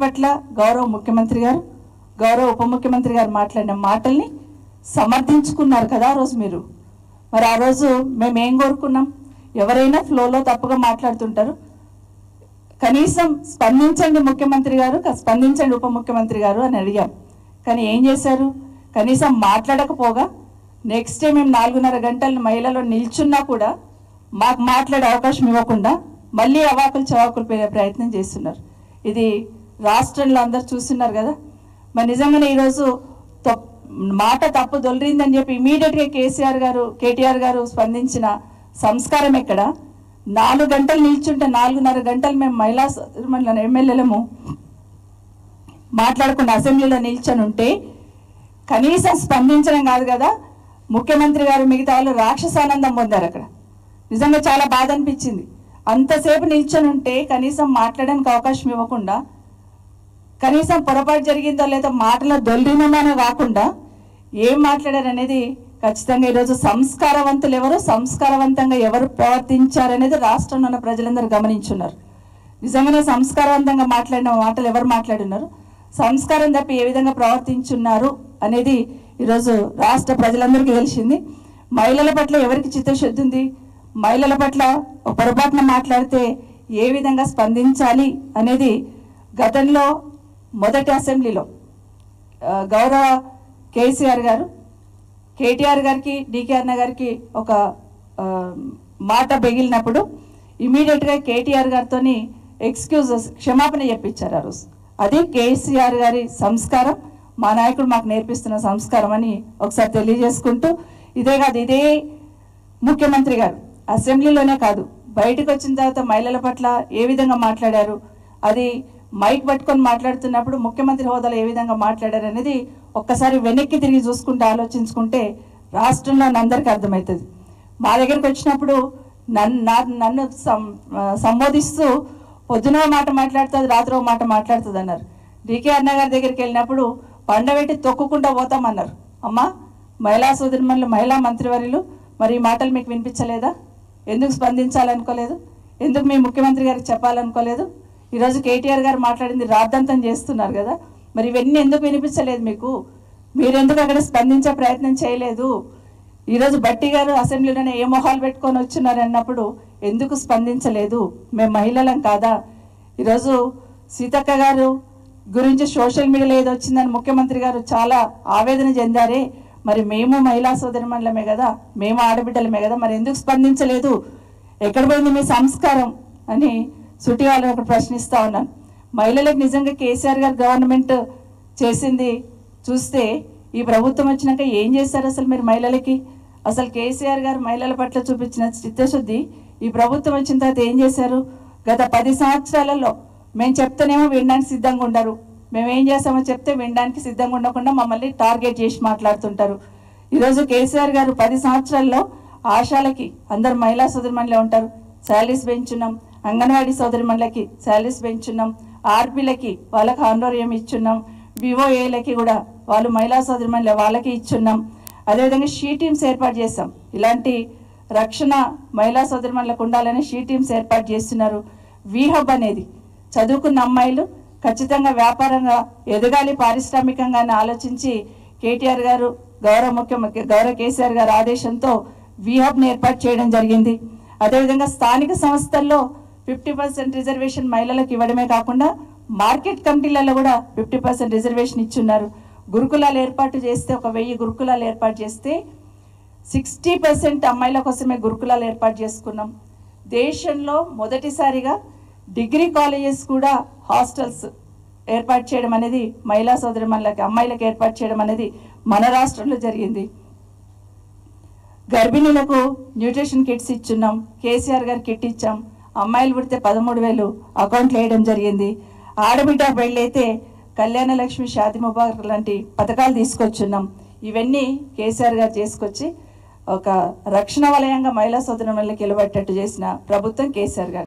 పట్ల గౌరవ ముఖ్యమంత్రి గారు గౌరవ ఉప ముఖ్యమంత్రి గారు మాట్లాడిన మాటల్ని సమర్థించుకున్నారు కదా ఆ రోజు మీరు. మరి ఆ రోజు మేము ఏం కోరుకున్నాం? ఎవరైనా ఫ్లోలో తప్పుగా మాట్లాడుతుంటారు, కనీసం స్పందించండి ముఖ్యమంత్రి గారు, స్పందించండి ఉప ముఖ్యమంత్రి గారు అని అడిగాం. కానీ ఏం చేశారు? కనీసం మాట్లాడకపోగా నెక్స్ట్ డే మేము 4:30 గంటలు మహిళలో నిల్చున్నా కూడా మాకు మాట్లాడే అవకాశం ఇవ్వకుండా మళ్ళీ అవాకులు చవాకులు పెరిగే ప్రయత్నం చేస్తున్నారు. ఇది రాష్ట్రంలో అందరు చూస్తున్నారు కదా. మరి నిజంగానే ఈరోజు మాట తప్పు దొలిరిందని చెప్పి ఇమీడియట్గా కేటీఆర్ గారు స్పందించిన సంస్కారం ఎక్కడ? 4 గంటలు నిల్చుంటే 4:30 గంటలు మేము మహిళా ఎమ్మెల్యేలము మాట్లాడుకున్న అసెంబ్లీలో నిల్చొని ఉంటే కనీసం స్పందించడం కాదు కదా, ముఖ్యమంత్రి గారు మిగతా వాళ్ళు రాక్షసానందం పొందారు అక్కడ. నిజంగా చాలా బాధ అనిపించింది. అంతసేపు నిల్చొని ఉంటే కనీసం మాట్లాడడానికి అవకాశం ఇవ్వకుండా, కనీసం పొరపాటు జరిగిందో లేదా మాటలో దొల్లినమానో కాకుండా ఏం మాట్లాడారు అనేది ఖచ్చితంగా ఈరోజు సంస్కారవంతులు ఎవరు, సంస్కారవంతంగా ఎవరు ప్రవర్తించారనేది రాష్ట్రంలో ఉన్న ప్రజలందరూ గమనించున్నారు. నిజంగానే సంస్కారవంతంగా మాట్లాడిన మాటలు ఎవరు మాట్లాడున్నారు, సంస్కారం తప్పి ఏ విధంగా ప్రవర్తించున్నారు అనేది ఈరోజు రాష్ట్ర ప్రజలందరికీ తెలిసింది. మహిళల పట్ల ఎవరికి చిత్తశుద్ధి ఉంది, మహిళల పట్ల పొరపాటున మాట్లాడితే ఏ విధంగా స్పందించాలి అనేది గతంలో మొదటి అసెంబ్లీలో గౌరవ కేసీఆర్ గారు కేటీఆర్ గారికి డీకే అన్న గారికి ఒక మాట బెగిలినప్పుడు ఇమీడియట్గా కేటీఆర్ గారితో క్షమాపణ చెప్పించారు ఆ రోజు. అది కేసీఆర్ గారి సంస్కారం, మా నాయకుడు మాకు నేర్పిస్తున్న సంస్కారం అని ఒకసారి తెలియజేసుకుంటూ, ఇదే కాదు ఇదే ముఖ్యమంత్రి గారు అసెంబ్లీలోనే కాదు బయటకు వచ్చిన తర్వాత మహిళల పట్ల ఏ విధంగా మాట్లాడారు, అది మైక్ పట్టుకొని మాట్లాడుతున్నప్పుడు ముఖ్యమంత్రి హోదాలో ఏ విధంగా మాట్లాడారు అనేది ఒక్కసారి వెనక్కి తిరిగి చూసుకుంటే ఆలోచించుకుంటే రాష్ట్రంలో అందరికీ అర్థమవుతుంది. మా దగ్గరికి వచ్చినప్పుడు నన్ను సంబోధిస్తూ పొద్దున మాట మాట్లాడుతుంది, రాత్రి మాట మాట్లాడుతుంది అన్నారు. డీకే అన్న గారి దగ్గరికి వెళ్ళినప్పుడు పండబెట్టి తొక్కుకుంటూ పోతామన్నారు. అమ్మా మహిళా సోదరిమణులు, మహిళా మంత్రివర్యులు, మరి ఈ మాటలు మీకు వినిపించలేదా? ఎందుకు స్పందించాలనుకోలేదు? ఎందుకు మీ ముఖ్యమంత్రి గారికి చెప్పాలనుకోలేదు? ఈరోజు కేటీఆర్ గారు మాట్లాడింది రాద్ధాంతం చేస్తున్నారు కదా, మరి ఇవన్నీ ఎందుకు వినిపించలేదు మీకు? మీరెందుకు అక్కడ స్పందించే ప్రయత్నం చేయలేదు? ఈరోజు బట్టి గారు అసెంబ్లీలోనే ఏ మొహాలు పెట్టుకొని వచ్చినారు అన్నప్పుడు ఎందుకు స్పందించలేదు? మేము మహిళలం కాదా? ఈరోజు సీతక్క గారు గురించి సోషల్ మీడియాలో ఏదో వచ్చిందని ముఖ్యమంత్రి గారు చాలా ఆవేదన చెందారే, మరి మేము మహిళా సోదరిమణులమే కదా, మేము ఆడబిడ్డలమే కదా, మరి ఎందుకు స్పందించలేదు? ఎక్కడ పోయింది మీ సంస్కారం అని సుటి వాళ్ళని ఒకటి ప్రశ్నిస్తూ ఉన్నాను. మహిళలకు నిజంగా కేసీఆర్ గారు గవర్నమెంట్ చేసింది చూస్తే ఈ ప్రభుత్వం వచ్చినాక ఏం చేశారు అసలు మీరు మహిళలకి? అసలు కేసీఆర్ గారు మహిళల పట్ల చూపించిన చిత్తశుద్ధి ఈ ప్రభుత్వం వచ్చిన తర్వాత ఏం చేశారు? గత 10 సంవత్సరాలలో మేము చెప్తేనేమో వినడానికి సిద్ధంగా ఉండరు, మేమేం చేస్తామో చెప్తే వినడానికి సిద్ధంగా ఉండకుండా మమ్మల్ని టార్గెట్ చేసి మాట్లాడుతుంటారు. ఈరోజు కేసీఆర్ గారు 10 సంవత్సరాల్లో ఆశాలకి అందరు మహిళా సోదరిమణులే ఉంటారు, శాలరీస్ పెంచున్నాం, అంగన్వాడీ సోదరిమణులకి శాలరీస్ పెంచున్నాం, ఆర్పీలకి వాళ్ళకి హానోరియం ఇచ్చున్నాం, వివోఏలకి కూడా వాళ్ళు మహిళా సోదరిమణులే వాళ్ళకి ఇచ్చున్నాం. అదేవిధంగా షీ టీమ్స్ ఏర్పాటు చేస్తాం, ఇలాంటి రక్షణ మహిళా సోదరిమణులకు ఉండాలని షీ టీమ్స్ ఏర్పాటు చేస్తున్నారు. వీహబ్ అనేది చదువుకున్న అమ్మాయిలు ఖచ్చితంగా వ్యాపారంగా ఎదగాలి, పారిశ్రామికంగా ఆలోచించి కేటీఆర్ గారు గౌరవ కేసీఆర్ గారు ఆదేశంతో వీహబ్ని ఏర్పాటు చేయడం జరిగింది. అదేవిధంగా స్థానిక సంస్థల్లో 50% రిజర్వేషన్ మహిళలకు ఇవ్వడమే కాకుండా మార్కెట్ కమిటీలలో కూడా 50% రిజర్వేషన్ ఇచ్చున్నారు. గురుకులాలు ఏర్పాటు చేస్తే 1000 గురుకులాలు ఏర్పాటు చేస్తే 60% అమ్మాయిల కోసమే గురుకులాలు ఏర్పాటు చేసుకున్నాం. దేశంలో మొదటిసారిగా డిగ్రీ కాలేజెస్ కూడా హాస్టల్స్ ఏర్పాటు చేయడం అనేది మహిళా సోదరిమణులకి అమ్మాయిలకు ఏర్పాటు చేయడం అనేది మన రాష్ట్రంలో జరిగింది. గర్భిణీలకు న్యూట్రిషన్ కిట్స్ ఇచ్చున్నాం, కేసీఆర్ గారు కిట్ ఇచ్చాం. అమ్మాయిలు పుడితే 13,000 అకౌంట్లు వేయడం జరిగింది. ఆడబిడ్డ పెళ్ళైతే కళ్యాణ లక్ష్మి, షాది ముబారక్ లాంటి పథకాలు తీసుకొచ్చున్నాం. ఇవన్నీ కేసీఆర్ గారు చేసుకొచ్చి ఒక రక్షణ వలయంగా మహిళా సోదరిమణులకు నిలబెట్టేట్టు చేసిన ప్రభుత్వం కేసీఆర్ గారు.